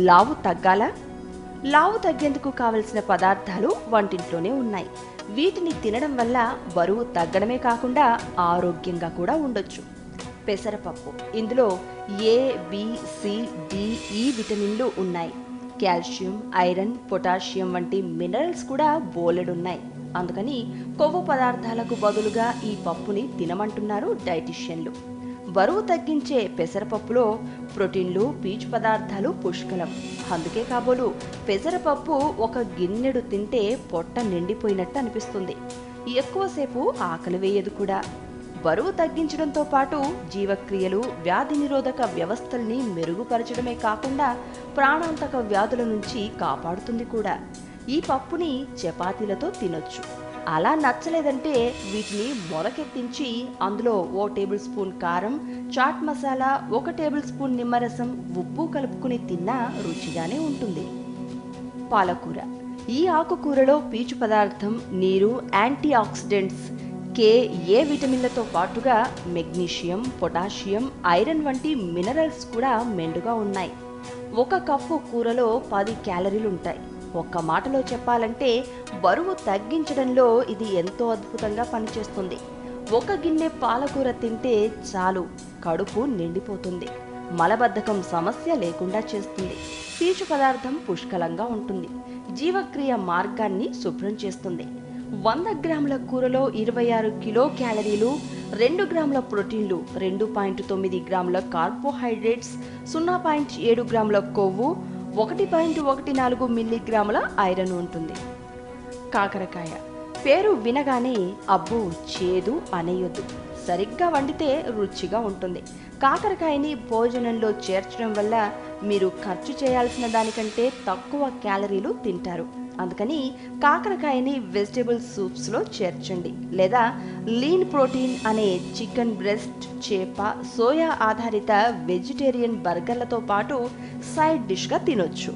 లావు తగ్గాలా? లావు తగ్గేందుకు కావలసిన పదార్థాలు వంటింట్లోనే ఉన్నాయి. వీటిని తినడం వల్ల బరువు తగ్గడమే కాకుండా ఆరోగ్యంగా కూడా ఉండొచ్చు. పెసరపప్పు. ఇందులో ఏ, బి, సి, డి, ఈ విటమిన్లు ఉన్నాయి. కాల్షియం, ఐరన్, పొటాషియం వంటి మినరల్స్ కూడా బోలెడున్నాయి. అందుకని కొవ్వు పదార్థాలకు బదులుగా ఈ పప్పుని తినమంటున్నారు డైటిషియన్లు. బరువు తగ్గించే పెసరపప్పులో ప్రోటీన్లు, పీచు పదార్థాలు పుష్కలం. అందుకే కాబోలు పెసరపప్పు ఒక గిన్నెడు తింటే పొట్ట నిండిపోయినట్టు అనిపిస్తుంది. ఎక్కువసేపు ఆకలి వేయదు కూడా. బరువు తగ్గించడంతో పాటు జీవక్రియలు, వ్యాధి నిరోధక వ్యవస్థల్ని మెరుగుపరచడమే కాకుండా ప్రాణాంతక వ్యాధుల నుంచి కాపాడుతుంది కూడా. ఈ పప్పుని చపాతీలతో తినొచ్చు. అలా నచ్చలేదంటే వీటిని మొలకెత్తించి అందులో 1 టేబుల్ స్పూన్ కారం, చాట్ మసాలా, 1 టేబుల్ స్పూన్ నిమ్మరసం, ఉప్పు కలుపుకుని తిన్నా రుచిగానే ఉంటుంది. పాలకూర. ఈ ఆకుకూరలో పీచు పదార్థం, నీరు, యాంటీ ఆక్సిడెంట్స్, కే, ఏ విటమిన్లతో పాటుగా మెగ్నీషియం, పొటాషియం, ఐరన్ వంటి మినరల్స్ కూడా మెండుగా ఉన్నాయి. 1 కప్పు కూరలో 10 క్యాలరీలుంటాయి. ఒక్క మాటలో చెప్పాలంటే బరువు తగ్గించడంలో ఇది ఎంతో అద్భుతంగా పనిచేస్తుంది. 1 గిన్నె పాలకూర తింటే చాలు, కడుపు నిండిపోతుంది. మలబద్ధకం సమస్య లేకుండా చేస్తుంది. పీచు పదార్థం పుష్కలంగా ఉంటుంది. జీవక్రియ మార్గాన్ని శుభ్రం చేస్తుంది. 100 గ్రాముల కూరలో 26 కిలో క్యాలరీలు, 2 గ్రాముల ప్రోటీన్లు, 2.9 గ్రాముల కార్బోహైడ్రేట్స్, 0.7 గ్రాముల కొవ్వు, 1.14 మిల్లీగ్రాముల ఐరన్ ఉంటుంది. కాకరకాయ. పేరు వినగానే అబ్బో చేదు అనేయొద్దు. సరిగ్గా వండితే రుచిగా ఉంటుంది. కాకరకాయని భోజనంలో చేర్చడం వల్ల మీరు ఖర్చు చేయాల్సిన దానికంటే తక్కువ క్యాలరీలు తింటారు. అందుకని కాకరకాయని వెజిటేబుల్ సూప్స్లో చేర్చండి. లేదా లీన్ ప్రోటీన్ అనే చికెన్ బ్రెస్ట్, చేప, సోయా ఆధారిత వెజిటేరియన్ బర్గర్లతో పాటు సైడ్ డిష్గా తినొచ్చు.